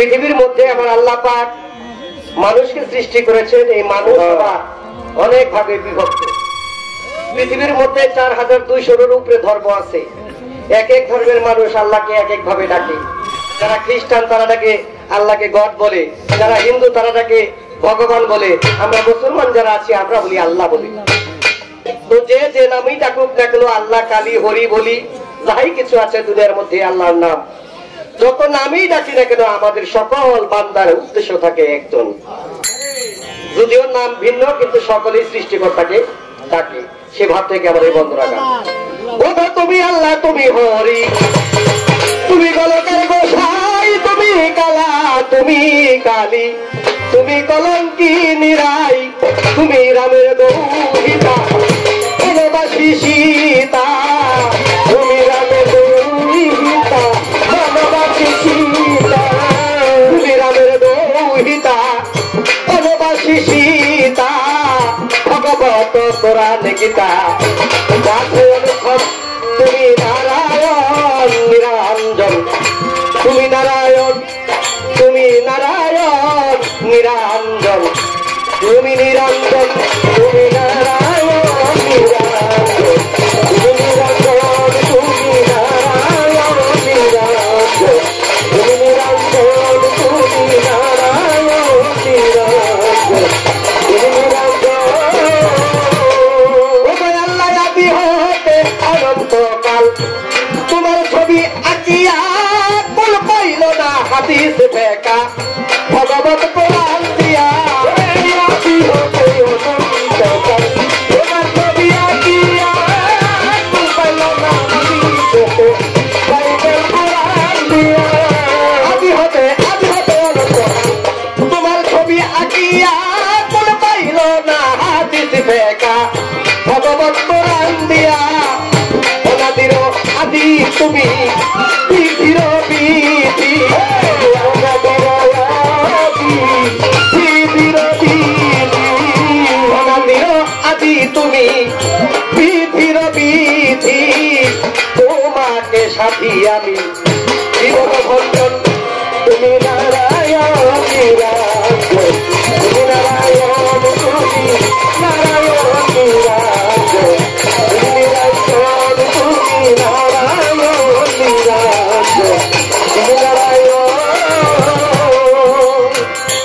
পৃথিবীর মধ্যে আমার আল্লাহ পাক মানুষকে সৃষ্টি করেছেন। এই মানুষ অনেক ভাগে বিভক্ত। পৃথিবীর মধ্যে 4200-এর উপরে ধর্ম আছে। এক এক ধর্মের মানুষ আল্লাহকে এক এক ভাবে ডাকে। যারা খ্রিস্টান তারা ডাকে আল্লাহকে গড বলে, যারা হিন্দু তারা ডাকে ভগবান বলে, আমরা মুসলমান যারা আছি আমরা বলি আল্লাহ বলি। তো যে যে নামই ডাকুক না কেন, আল্লাহ, কালী, হরি বলি, যাই কিছু আছে দুনিয়ার মধ্যে আল্লাহর নাম, যত নামই ডাকি না কেন আমাদের সকল বান্দার উদ্দেশ্য থাকে একজন। যদিও নাম ভিন্ন কিন্তু সকলেই সৃষ্টিকর্তাকে ডাকে। সে ভাব থেকে আমার এই বন্ধুরা গান, বোধা তুমি আল্লাহ, তুমি হরি, তুমি গলকের গোসাই, তুমি কালা, তুমি কালী, তুমি কলঙ্কি নিরাই, তুমি রামের দৌহিতা, ভালোবাসি সীতা, তুমি রামের দৌহিতা, ভালোবাসি সীতা, তুমি রামের দৌহিতা, ভালোবাসি সীতা, ভগবত কোরআন গীতা, তুমি নারায়ণ নিরঞ্জন, তুমি নারায়ণ, তুমি নারায়ণ নিরঞ্জন, তুমি নিরঞ্জন, তুমি নারায়ণ নিরঞ্জন, তুমি নিরঞ্জন, তুমি নারায়ণ নিরঞ্জন, তুমি নিরঞ্জন, তুমি নারায়ণ নিরঞ্জন, তুমি নিরঞ্জন। আল্লাহ আদি হতে অনন্তকাল তোমার ছবি আঁকিয়া কোন পাইল না হাদিস ফেকা, ভগবত কোরআন দিয়া আদি হতে অনন্তকাল তোমার ছবি আঁকিয়া কোন পাইল না হাদিস ফেকা, বাইবেল কোরআন দিয়া আদি হতে অনন্তকাল তোমার ছবি আঁকিয়া কোন পাইল না হাদিস ফেকা, ভগবত কোরআন দিয়া অনাদির আদি তুমি, বিধির বিধি, অনাদির আদি, বিধির বিধি, অনাদির আদি তুমি, বিধির বিধি, তোমাকে সাথী আমি জীবন ভঞ্জন, তুমি নারায়ণ নিরঞ্জন, তুমি নারায়ণ, তুমি নারায়ণ নিরঞ্জন, তুমি নিরঞ্জন, তুমি নারায়ণ নিরঞ্জন, তুমি নারায়ণ।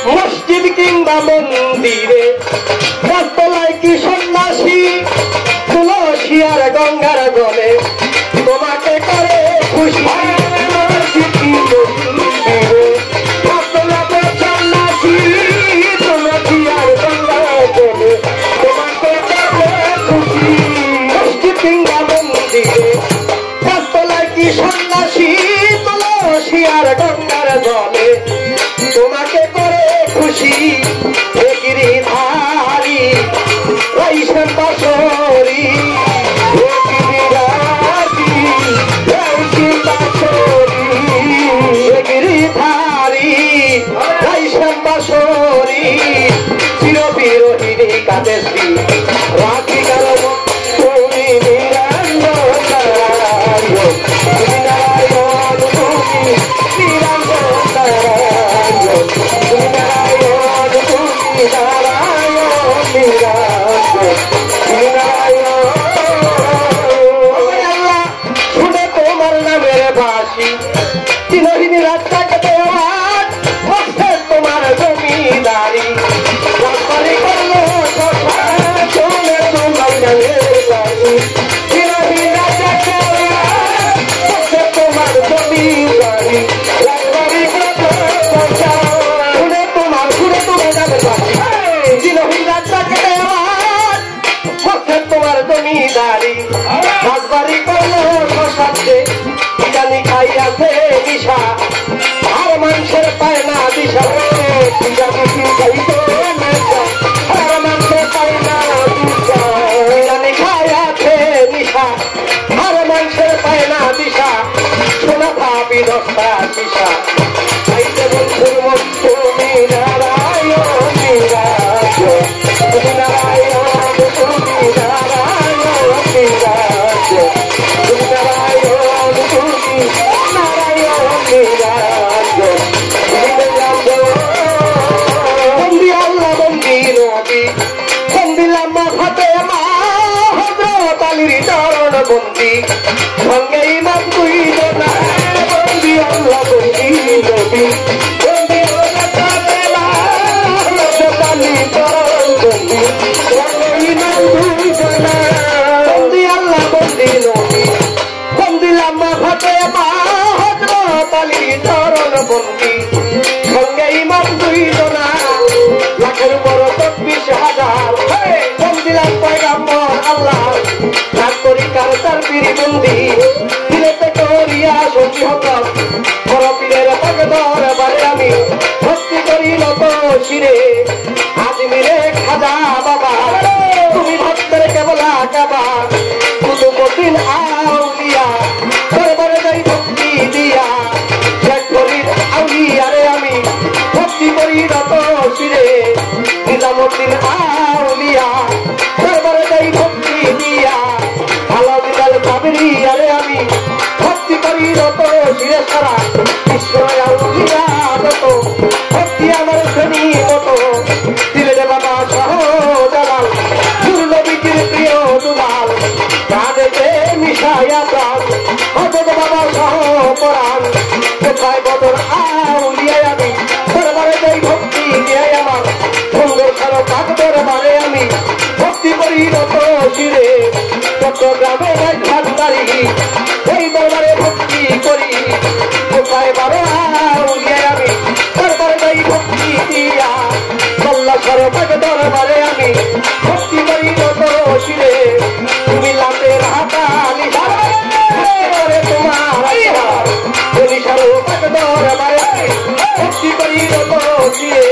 মসজিদ কিংবা মন্দিরে গাছতলায় কি সন্ন্যাসী, তুলসী আর গঙ্গার গলে তোমাকে করে খুশি, মসজিদ কি মন্দিরে গাছতলাতে সন্ন্যাসী, তুলসী আর গঙ্গার গলে তোমাকে করে খুশি, মসজিদ কিংবা মন্দিরে গাছতলায় কি সন্ন্যাসী, তুলসী আর গঙ্গার জলে তোমাকে করে খুশি, গিরিধারী রাইসেন বাসরি, গিরিধারী রাইসেন বাসরি, চিরবিরোহিনী কাদেশী রাখি কারণ তুমি নিরঞ্জন নারায়ণ, তুমি নারায়ণ, তুমি নিরঞ্জন নারায়ণ, তুমি নারায়ণ, তুমি নারায়ণ নিরঞ্জন, তুমি নারায়ণ। আল্লাহ শুনে তোমার নামের বাসি, চিরহীনী রাস্তাকে দেওয়ার হচ্ছে তোমার জমিদারি, রাস্তারি করলো শুনে তোমার নামের বাসি, চিরহীনী রাস্তাকে হচ্ছে তোমার জমিদারি, রাস্তারি করলো শুনে তোমার নামের বাসি, চিরহীনী রাস্তাকে দেওয়ার হচ্ছে তোমার জমিদারি, রাজবাড়ি করলো শশাব্দে জানি খাইয়াছে দিশা, আর মানুষের পায় না দিশা, আর মানুষের পায় না দিশা, জানি খাইয়াছে নিশা, আর মানুষের পায় না দিশা, শোনা ভাবি দশটা দিশা, খাইতে বন্ধুর মন তুমি নারায়ণ নিরঞ্জন, তুমি নারায়ণ, তুমি নারায়ণ নিরঞ্জন, তুমি নারায়ণ, তুমি নারায়ণ নিরঞ্জন, তুমি কি সঙ্গে ইমাম 2 জনা লাখের উপর 24,000 কম দিলাম পয়গাম্বর আল্লাহ রাগ করি কার তার পীরি বন্দি দিলেতে করিয়া সঙ্গী হতাম বড় পীরের পাগদর বারে আমি ভক্তি করি নত শিরে আজমিরে খাজা বাবা তুমি ভক্তের কেবলা কাবা কুতুবুদ্দিন আউলিয়া দরবারে যাই ভক্তি দিয়া শেখ ফরিদ আউলিয়ারে আমি ভক্তি করি নত শিরে নিজামুদ্দিন আউলিয়া দরবারে যাই ভক্তি দিয়া ভালো বিলাল কাবরিয়ারে আমি ভক্তি করি নত শিরে সারা কৃষ্ণ আউলিয়া যত ভক্তি আমার শ্রেণী মতো দিলে বাবা সহ দালাল দুর্নবীর প্রিয় দুলাল কাঁদেতে মিশাইয়া প্রাণ হজরত বাবা সহ পরাণ কোথায় বদর আউলিয়ায় আমি দরবারে যাই ভক্তি দিয়ে আমার সুন্দর খারো পাক দরবারে আমি ভক্তি করি নত শিরে চট্টগ্রামে ভান্ডারি এই দরবারে ভক্তি করি কোথায় বারো আউলিয়ায় আমি দরবারে যাই ভক্তি দিয়া কল্লাসর পাক দরবারে আমি ভক্তি করি নত শিরে তুমি লাতের হাতালি করে তোমার বলিসারো পাক দরবারে আমি ভক্তি করি নত শিরে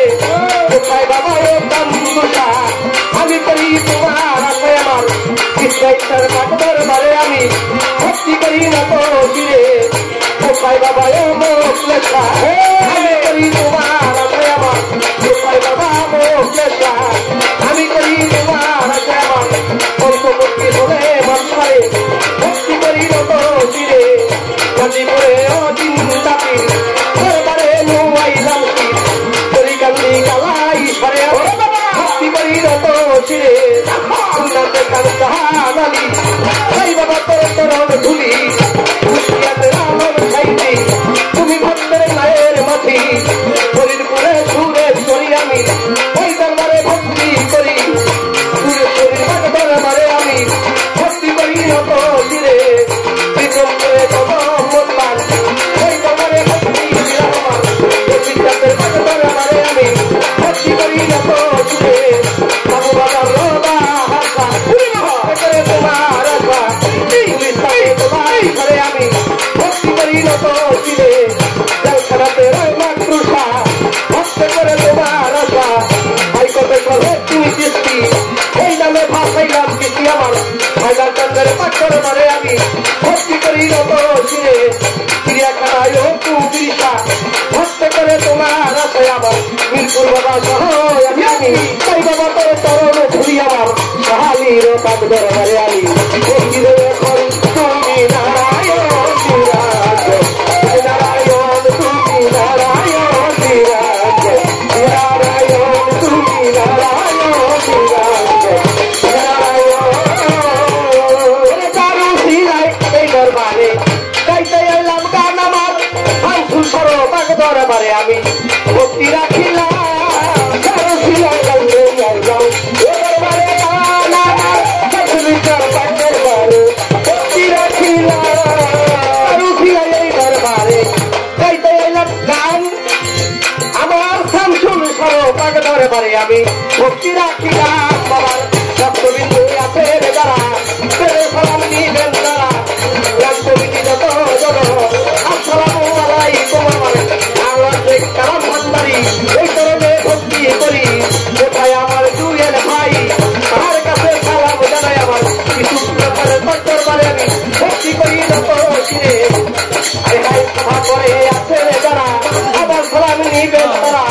কোথায় বাবা দামদুসা আমি করি তোমার আছে আমার কৃষ্ণেশ্বর পাক দরবারে আমি ভক্তি করি নত শিরে কোথায় বাবা মোকলেশা আমি করি তোমার আছে আমার কোথায় বাবা মোকলেশা আমি করি তোমার আছে আমার অল্পবর্তী হলে মানসারে ভক্তি করি নত শিরে গাজীপুরে অজিন্দাপি দরবারে নুয়াইলাম কি তরিকান্দি কালাই সরে ভক্তি করি নত শিরে সুনাতে কান জাহানালি সাই বাবা তোর তরণ ধুলি খুশিয়াতে রামন সাইতি তুমি ভক্তের মায়ের মাথি ফরিদপুরে সুরেশ্বরী আমি ওই দরবারে ভক্তি করি সুরেশ্বরী দরবারে আমি ভক্তি করি নত শিরে বিক্রমপুরে মোল্লান ওই দরবারে ভক্তি আমার সিদ্ধার্থের দরবারে আমি ভক্তি করি নত শিরে বাবু বাবার রবা হাসা করে তোমার আশা পুলিশ তাকে তোমার ঘরে আমি ভক্তি করি নত শিরে জলখানাতে রহমান তুষা ভক্ত করে তোমার আশা হাইকোর্টে করে তুমি কিস্তি এই নামে ভাষাইলাম কিস্তি আমার হাজার চন্দ্রের পাকর মারে আমি ভক্তি করি নত শিরে চিড়িয়াখানায় পুলিশা ভক্ত করে তোমার আশায় আমার মিরপুর বাবা সহ আমি তাই বাবা তোর তরণ ধুলি আমার সহালির পাক দরবারে আমি এখন তুমি নারায়ণ বিরাজ নারায়ণ তুমি নারায়ণ বিরাজ নারায়ণ তুমি নারায়ণ বিরাজ নারায়ণ চারু শিলাই এই দরবারে গাইতে এলাম গান আমার ভাঙচুর সরো পাক দরবারে আমি ভক্তি রাখিলাম চারু শিলাই গাইতে এলাম দরবারে গান আমার সচরিত্র পাক দরবারে ভক্তি রাখিলাম চারু শিলাই এই দরবারে গাইতে এলাম গান আমার শামসুল সরো পাক দরবারে আমি ভক্তি রাখিলাম বাবার রক্তবিন্দু আছে যারা সালাম দিবেন তারা গান কমিটি যত জন আসসালামু আলাইকুম আমার আল্লাহ কালাম ভান্ডারি এই ধরনে ভক্তি করি কোথায় আমার দুয়ের ভাই তার কাছে সালাম জানাই আমার কিছু দরবারে আমি ভক্তি করি যত শিরে সভা করে আছে যারা আবার সালাম নিবেন তারা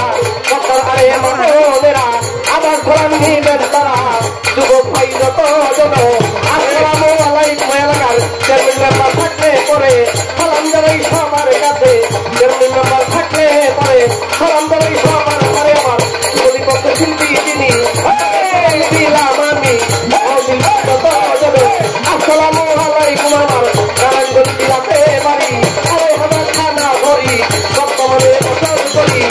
আরে মনেরা আবার সালাম নিবেন তারা যুবক ভাই যত জন আসসালামু আলাইকুম এলাকার চেয়ারম্যান মেম্বার থাকলে পরে সালাম জানাই সবার কাছে চেয়ারম্যান মেম্বার থাকলে পরে সালাম জানাই সবার পরে আমার প্রতিপক্ষ শিল্পী তিনি দিলাম আমি যত জন আসসালামু আলাইকুম আমার নারায়ণগঞ্জ জেলাতে বাড়ি আরে আমার খানা ভরি বর্তমানে বছর করি